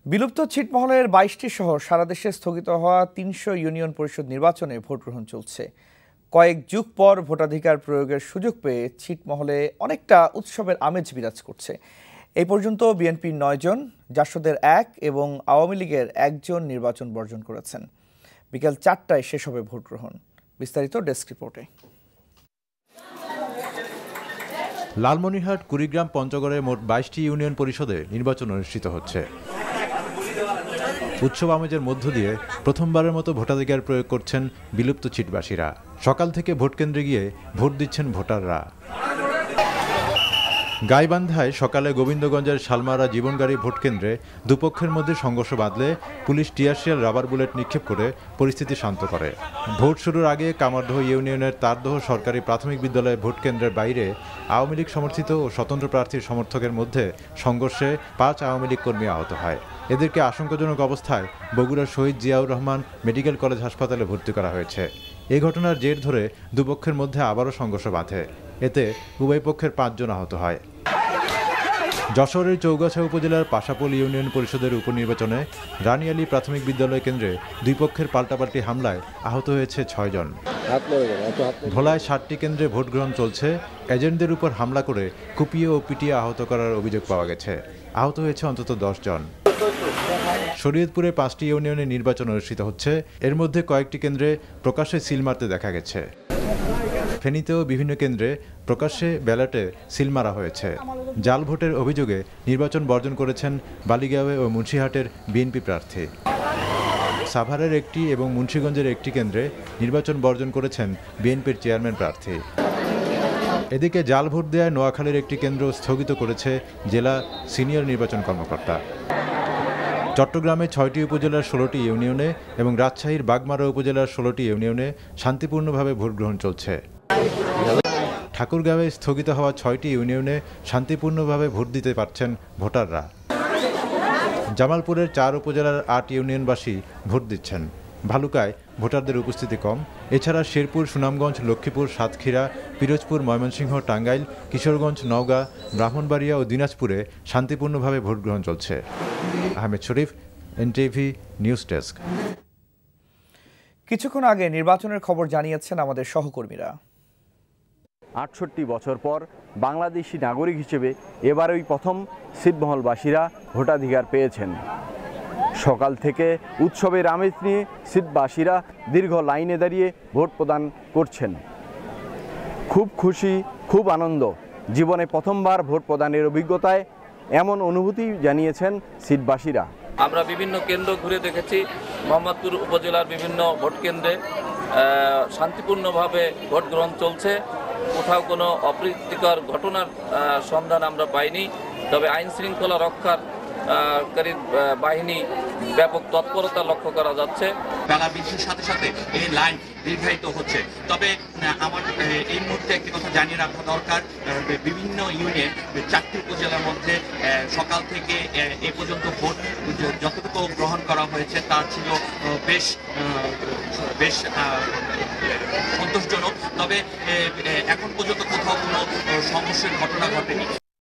বিলুপ্ত ছিটমহলের ২২টি শহর সারা দেশে স্থগিত হওয়া ৩০০ ইউনিয়ন পরিষদ নির্বাচনে ভোট গ্রহণ চলছে। কয়েক যুগ পর ভোটাধিকার প্রয়োগের সুযোগ পেয়ে ছিটমহলে অনেকটা উৎসবের আমেজ বিরাজ করছে। এই পর্যন্ত বিএনপির ৯ জন, জাসদের ১ এবং আওয়ামী লীগের ১ জন নির্বাচন বর্জন করেছেন। বিকেল ৪টায় শেষ হবে ভোট গ্রহণ। বিস্তারিত ডেস্ক রিপোর্টে। লালমনিরহাট, কুড়িগ্রাম, পঞ্চগড়ে মোট ২২টি ইউনিয়ন পরিষদে নির্বাচন অনুষ্ঠিত হচ্ছে। উৎসব আমেজের মধ্য দিয়ে প্রথমবারের মতো ভোটাধিকার প্রয়োগ করছেন বিলুপ্ত ছিটবাসীরা। সকাল থেকে ভোট কেন্দ্রে গিয়ে ভোট দিচ্ছেন ভোটাররা। গাইবান্ধায় সকালে গোবিন্দগঞ্জের শালমারা জীবনগাড়ি ভোট কেন্দ্রে দুপক্ষের মধ্যে সংঘর্ষ বাঁধলে পুলিশ টিয়ারশেল, রাবার বুলেট নিক্ষেপ করে পরিস্থিতি শান্ত করে। ভোট শুরুর আগে কামারদহ ইউনিয়নের তারদহ সরকারি প্রাথমিক বিদ্যালয় ভোট কেন্দ্রের বাইরে আওয়ামী লীগ সমর্থিত ও স্বতন্ত্র প্রার্থীর সমর্থকের মধ্যে সংঘর্ষে ৫ আওয়ামী লীগ কর্মী আহত হয়। এদেরকে আশঙ্কাজনক অবস্থায় বগুড়ার শহীদ জিয়াউর রহমান মেডিকেল কলেজ হাসপাতালে ভর্তি করা হয়েছে। এই ঘটনার জের ধরে দুপক্ষের মধ্যে আবারও সংঘর্ষ বাধে। এতে উভয় পক্ষের ৫ জন আহত হয়। যশোরের চৌগাছা উপজেলার পাশাপোল ইউনিয়ন পরিষদের উপনির্বাচনে রানিয়ালী প্রাথমিক বিদ্যালয় কেন্দ্রে দুই পক্ষের পাল্টাপাল্টি হামলায় আহত হয়েছে ৬ জন। ভোলায় ৭টি কেন্দ্রে ভোট গ্রহণ চলছে। এজেন্টদের উপর হামলা করে কুপিয়ে ও পিটিয়ে আহত করার অভিযোগ পাওয়া গেছে। আহত হয়েছে অন্তত ১০ জন। শরীয়তপুরে ৫টি ইউনিয়নে নির্বাচন অনুষ্ঠিত হচ্ছে। এর মধ্যে কয়েকটি কেন্দ্রে প্রকাশ্যে সিল মারতে দেখা গেছে। ফেনীতেও বিভিন্ন কেন্দ্রে প্রকাশ্যে ব্যালটে সিল মারা হয়েছে। জাল ভোটের অভিযোগে নির্বাচন বর্জন করেছেন বালিগাঁওয়ে ও মুন্সিহাটের বিএনপি প্রার্থী। সাভারের একটি এবং মুন্সিগঞ্জের একটি কেন্দ্রে নির্বাচন বর্জন করেছেন বিএনপির চেয়ারম্যান প্রার্থী। এদিকে জাল ভোট দেওয়ায় নোয়াখালীর একটি কেন্দ্র স্থগিত করেছে জেলা সিনিয়র নির্বাচন কর্মকর্তা। চট্টগ্রামে ৬টি উপজেলার ১৬টি ইউনিয়নে এবং রাজশাহীর বাগমারা উপজেলার ১৬টি ইউনিয়নে শান্তিপূর্ণভাবে ভোট গ্রহণ চলছে। ঠাকুরগাঁওয়ে স্থগিত হওয়া ৬টি ইউনিয়নে শান্তিপূর্ণভাবে ভোট দিতে পারছেন ভোটাররা। জামালপুরের ৪ উপজেলার ৮ ইউনিয়নবাসী ভোট দিচ্ছেন। ভালুকায় ভোটারদের উপস্থিতি কম। এছাড়া শেরপুর, সুনামগঞ্জ, লক্ষ্মীপুর, সাতক্ষীরা, পিরোজপুর, ময়মনসিংহ, টাঙ্গাইল, কিশোরগঞ্জ, নওগাঁ, ব্রাহ্মণবাড়িয়া ও দিনাজপুরে শান্তিপূর্ণভাবে ভোট গ্রহণ চলছে। আহমেদ শরীফ, এনটিভি নিউজ ডেস্ক। কিছুক্ষণ আগে নির্বাচনের খবর জানিয়েছেন আমাদের সহকর্মীরা। ৬৮ বছর পর বাংলাদেশি নাগরিক হিসেবে এবারই প্রথম ছিটমহলবাসীরা ভোটাধিকার পেয়েছেন। সকাল থেকে উৎসবের আমেজ নিয়ে ছিটবাসীরা দীর্ঘ লাইনে দাঁড়িয়ে ভোট প্রদান করছেন। খুব খুশি, খুব আনন্দ। জীবনে প্রথমবার ভোট প্রদানের অভিজ্ঞতায় এমন অনুভূতি জানিয়েছেন ছিটবাসীরা। আমরা বিভিন্ন কেন্দ্র ঘুরে দেখেছি। মোহাম্মদপুর উপজেলার বিভিন্ন ভোট কেন্দ্রে শান্তিপূর্ণভাবে ভোট গ্রহণ চলছে। কোথাও কোনো অপ্রীতিকর ঘটনার সন্ধান আমরা পাইনি। তবে আইন শৃঙ্খলা রক্ষাকারী বাহিনী ব্যাপক তৎপরতা লক্ষ্য করা যাচ্ছে। বেলা বৃদ্ধির সাথে সাথে এই লাইন দীর্ঘায়িত হচ্ছে। তবে আমার এই মুহূর্তে একটি কথা জানিয়ে রাখা দরকার, বিভিন্ন ইউনিয়ন ৪টি উপজেলার মধ্যে সকাল থেকে এ পর্যন্ত ভোট যতটুকু গ্রহণ করা হয়েছে তা ছিল বেশ সন্তোষজনক। তবে এখন পর্যন্ত কোথাও কোনো সংঘর্ষের ঘটনা ঘটেনি।